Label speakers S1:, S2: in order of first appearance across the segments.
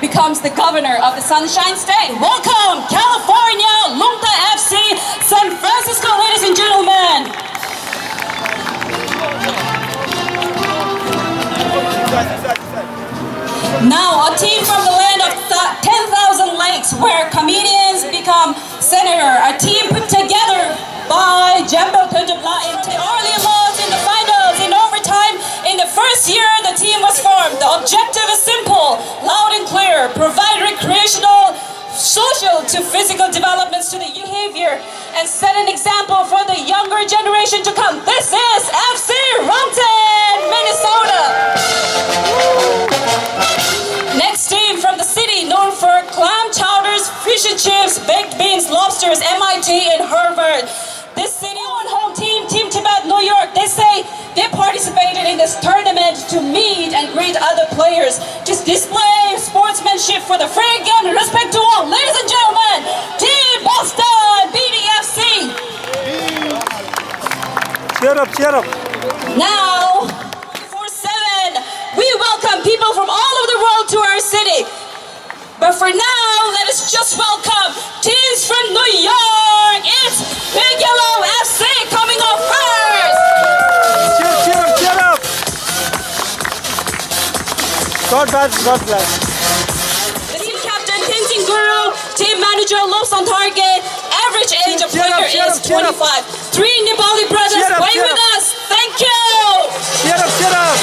S1: becomes the governor of the Sunshine State. Welcome, California, Lungta FC, San Francisco, ladies and gentlemen. Now, a team from the land of 10,000 lakes where comedians become senator. A team put together by Jambo Tundabla and Arlie Laws in the finals. In overtime, in the first year the team was formed. The objective is simple, loud and clear. Provide recreational, social to physical developments to the behavior and set an example for the younger generation to come. This is FC Rumton, Minnesota. Next team from the city known for clam chowders, fish and chips, baked beans, lobsters, MIT and Harvard. This city and home team, Team Tibet, New York, they say they participated in this tournament to meet and greet other players. Just display sportsmanship for the free game and respect to all. Ladies and gentlemen, Team Boston, BDFC.
S2: Cheer up, cheer up.
S1: Now, 24/7, we welcome people from all over the world to our city. But for now, let us just welcome teams from New York. It's Big Yellow FC coming up first.
S2: Cheer up, cheer up. God bless, God bless.
S1: The team captain, Tenzin Guru, team manager, Los on target. Average age of player is 25. 3 Nepali brothers playing with us. Thank you.
S2: Cheer up, cheer up.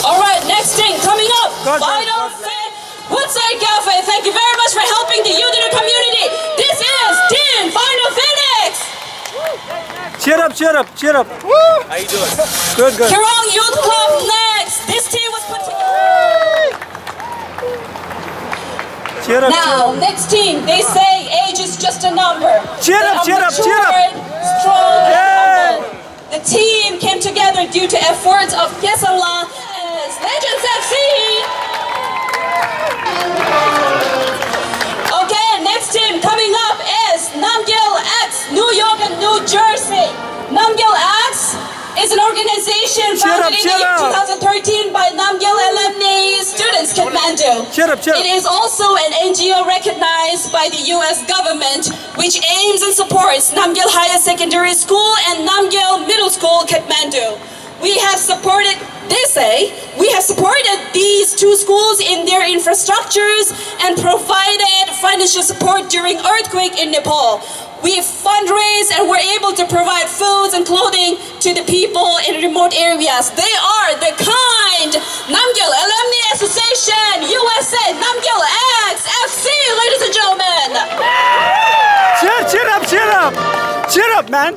S1: All right, next thing coming up.
S2: God bless,
S1: Final
S2: God bless.
S1: set. Woodside Cafe, thank you very much for helping the youth in the community. This is Team Final Phoenix.
S2: Cheer up, cheer up, cheer up.
S3: How you doing?
S2: Good, good.
S1: Kerong Youth Club next. This team was put together.
S2: Cheer up, cheer
S1: Now,
S2: up.
S1: next team, they say age is just a number.
S2: Cheer
S1: They
S2: up,
S1: are
S2: cheer up, cheer up.
S1: matured, strong, and
S2: Yeah.
S1: humble. The team came together due to efforts of Kesala as Legends FC. Okay, next team coming up is Namgyal X, New York and New Jersey. Namgyal X is an organization
S2: Cheer up,
S1: founded in the
S2: cheer
S1: year
S2: up.
S1: 2013 by Namgyal alumni students, Kathmandu.
S2: Cheer up, cheer up.
S1: It is also an NGO recognized by the US government, which aims and supports Namgyal Higher Secondary School and Namgyal Middle School, Kathmandu. We have supported, they say, we have supported these two schools in their infrastructures and provided financial support during earthquake in Nepal. We fundraised and were able to provide foods and clothing to the people in remote areas. They are the kind Namgyal Alumni Association, USA, Namgyal X, FC, ladies and gentlemen.
S2: Cheer up, cheer up. Cheer up, man.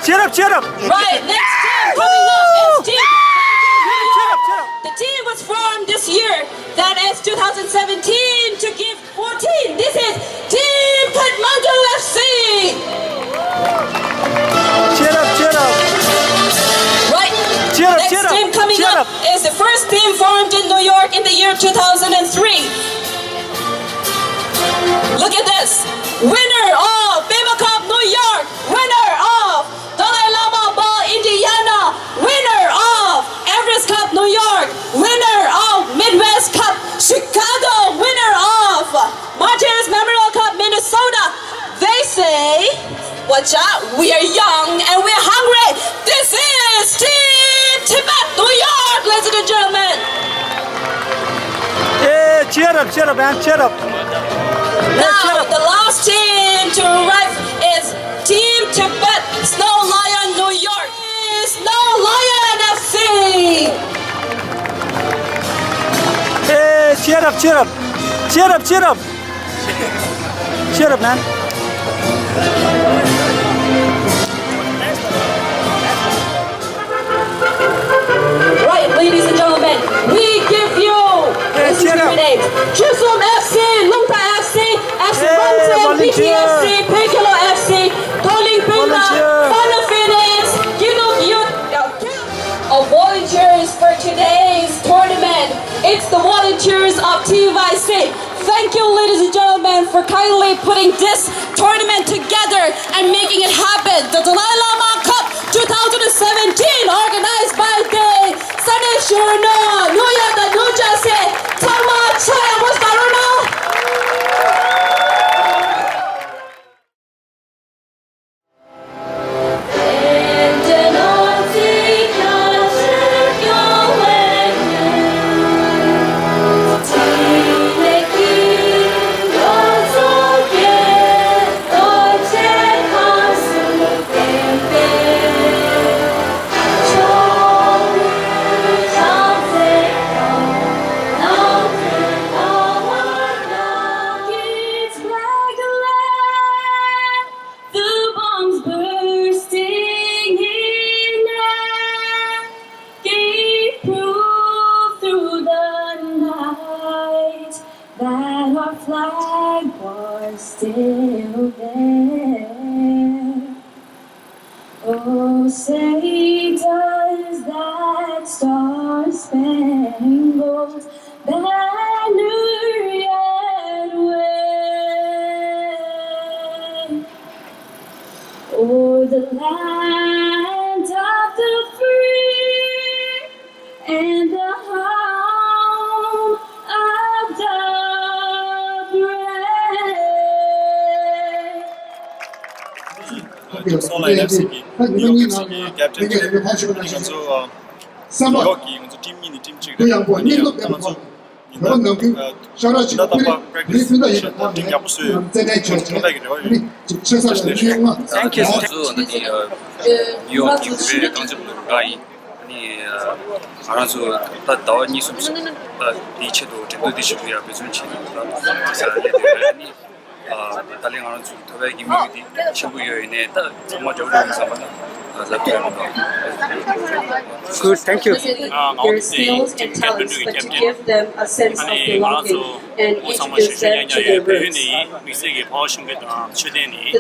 S2: Cheer up, cheer up.
S1: Right, next team coming up is Team.
S2: Cheer up, cheer up.
S1: The team was formed this year, that is 2017, to give 14. This is Team Kathmandu FC.
S2: Cheer up, cheer up.
S1: Right,
S2: Cheer up,
S1: next
S2: cheer up,
S1: team coming
S2: cheer
S1: up is the first team formed in New York in the year 2003. Look at this. Winner of FIBA Cup New York. Winner of Dalai Lama Ball Indiana. Winner of Everest Cup New York. Winner of Midwest Cup Chicago. Winner of Martinez Memorial Cup Minnesota. They say, watch out, we are young and we're hungry. This is Team Tibet New York, ladies and gentlemen.
S2: Hey, cheer up, man. Cheer up.
S1: Now, the last team to arrive is Team Tibet Snow Lion New York. Snow Lion FC.
S2: Hey, cheer up, cheer up. Cheer up, cheer up. Cheer up, man.
S1: Right, ladies and gentlemen, we give you this is
S2: cheer
S1: your
S2: up.
S1: name. Chisholm FC, Lungta FC, FC Rumton,
S2: volunteer.
S1: BTFC, Pekilo FC, Toling Pinga,
S2: Volunteer.
S1: Final Phoenix, Giluk Youth, of volunteers for today's tournament. It's the volunteers of TYC. Thank you, ladies and gentlemen, for kindly putting this tournament together and making it happen. The Dalai Lama Cup 2017, organized by the Saneshurno, New York, New Jersey, that our flag was still there. Oh, say does that star-spangled banner yet wave o'er the land of the free and the home of the brave.
S3: Solid FCP, New York City captain. Also, New York also team ini team cik. Ini also dah dapat practice. Tinggal musuh. Thank you.
S4: 뉴욕 기후의 강제부가이 아니 알아서 다 나와니 숨스 이체도 제도 디시브야 베준치 아니 달링 알아서 더베기 미디 친구여인에 다 정말 좋은 상황이다.
S2: Good, thank you.
S1: Their skills and talents, but to give them a sense of belonging and introduce them to their roots. The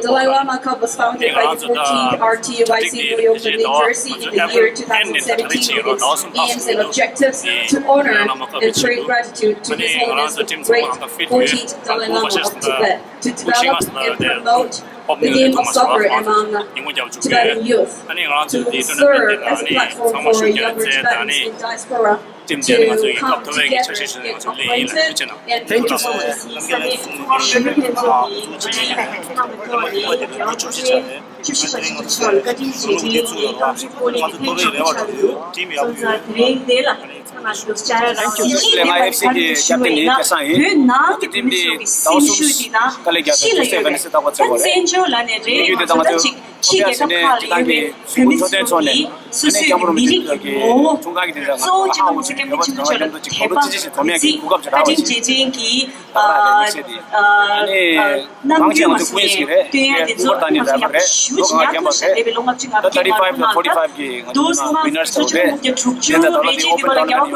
S1: Dalai Lama Cup was founded by the 14th RTYC New York, New Jersey in the year 2017 with its aims and objectives to honor and pay gratitude to His Holiness the Great 14th Dalai Lama of Tibet, to develop and promote the game of soccer among Tibetan youth, to serve as a platform for younger Tibetans in diaspora to come together and acquainted and
S2: Thank you so much.
S5: Lema FC की captain ही कैसा है team दी दाउसुस कले क्या Stephen से दावा चल रहा है ये तो दावा चल ने जितांगे सुबोधे चोने ने क्या बोलो मुझे कि चुंगा की दिन जाना हाँ मुझे क्या बोलो तो चिकोरो चीज़ धोने की कुछ चला हुआ है ने मांगचे मुझे कोई इसकी है ये ऊपर तानी ड्राइवर है लोग क्या बोलते हैं 35 to 45 की विनर्स हो गए ये तो दावा दी open town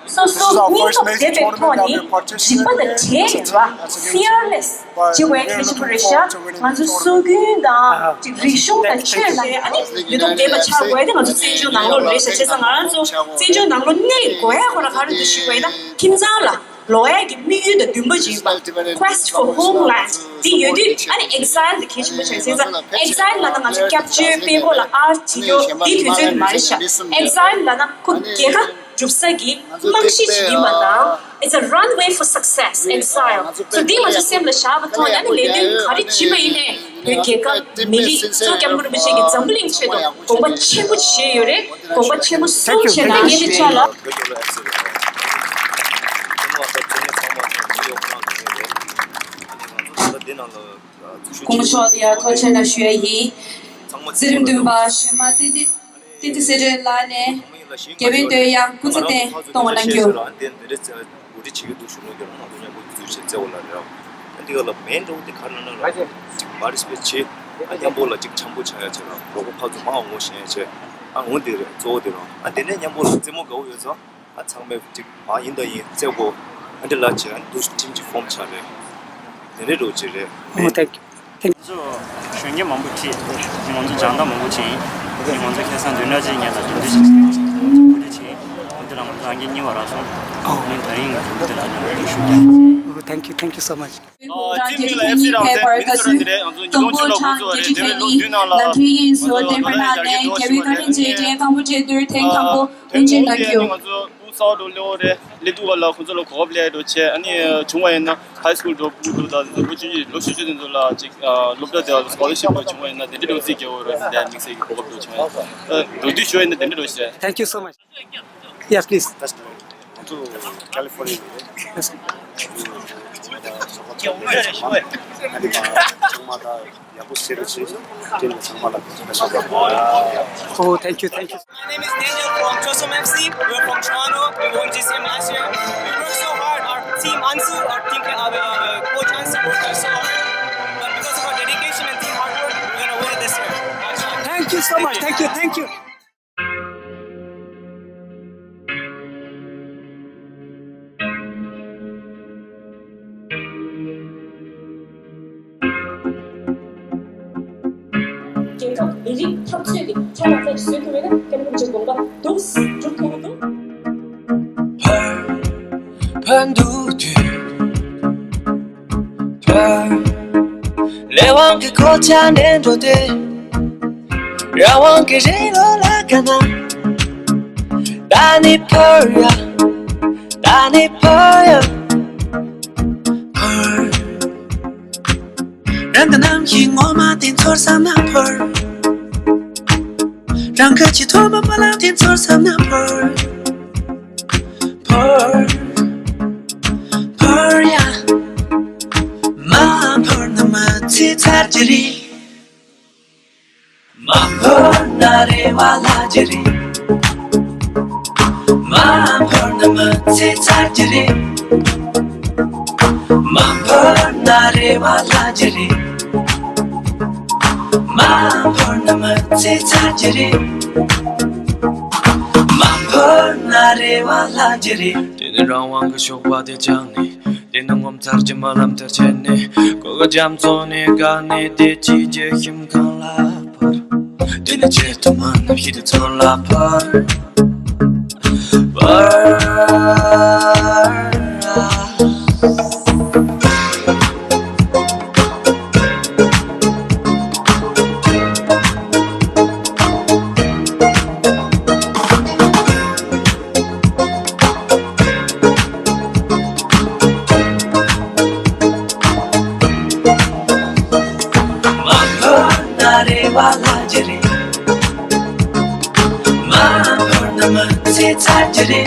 S6: So we of David Tony, Jipada Teva, fearless, Jiway Kishapurisha, and Sugunda, Rishon and Chela, and you don't give a child wedding on the Seju Nango Risha and also Seju Nango Nay, where a hard Shweda, Kimzala. Lawyer give me the Dumbajiba, quest for homeland. You did an exile the kitchen which says exile Lana to capture people like Artio, Did Marisha, exile Lana could get Jupsagi, Mangshi Madam. It's a runway for success, exile. So they must assemble a Shavaton and Lady Karichime, Keka, Mili, so Campbell Michigan, Zumbling Cheddar, Oba Chimu Shere, Oba Chimu Social, and Yedichala. 공수어디아 토체나 슈에히 지름둥바 슈마 띠띠 세제 라네 개빈데 양 구제데 동원한교
S3: 우리 지금도 주는 게 뭐냐고 주제 올라요. 근데 이거 메인 로드 가는 말이 스피치 아니 몰라 지금 참고 쳐야 제가 보고 파도 마음 오시네 제 원대로 저대로 안 되는 양 몰라 제목 거기서 참매 지금 마인더이 제고 안들라지 도 팀지 폼 차네. 내려도 지래.
S2: Thank you.
S7: 저 쉔게 망부티 먼저 장다 망부티 먼저 계산 되나지 이게다 준비지 우리지 오늘랑 장기님 와라서 오늘 다른 거
S2: Thank you so much.
S3: 사도로레 리두발라 군절로 거블레도 제 아니 중앙에는 하이스쿨도 부도다 부지 로시주든들라 로브다데 스콜러십 중앙에는 데리로 지겨워로 데 믹스이 거업도 제 로디 쇼에는 데리로 시
S2: Thank you so much. Yes, please.
S3: to California.
S2: Yes.
S3: 장마다 야구 세르치 진 장마다
S2: Oh, thank you.
S8: My name is Daniel from Chosom FC. We're from Toronto. We won GCM last year. We worked so hard. Our team Ansu, our team coach Ansu worked so hard. But because of our dedication and team hard work, we're gonna win it this year. Watch out.
S2: Thank you so much. Thank you.
S1: Então, ele 탑수기 차량에 수익금액은 경제공과 도스 좋도도
S9: 반두뒤 레왕 그 고차는 조대 라왕 그 제로라가나 나니 퍼야 란다 남긴 오마딘 털삼나 펄 랑같이 돌아봐라딘 털삼나 펄야 마펄 나마치 차지리 마펄 나래 와라지리 마펄 나마치 차지리 마펄 나래 와라지리 마펄 나마치 차지리 마펄 나래 와라지리 Dinnerang wang ke shokwa de jangni Dinang om tarji malam terjene Koga jam zone gane de chi je him kan lapar Dinner je tuman hidi ton lapar Walajiri Mapornamati Tajiri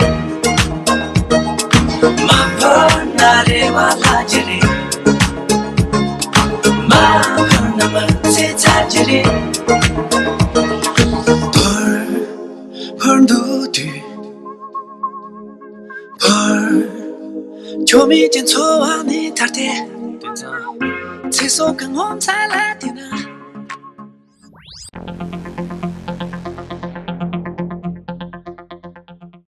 S9: Mapornare Walajiri Mapornamati Tajiri Pornduti Chomi Jin Choani Tarte Tiso Kang Om Saladina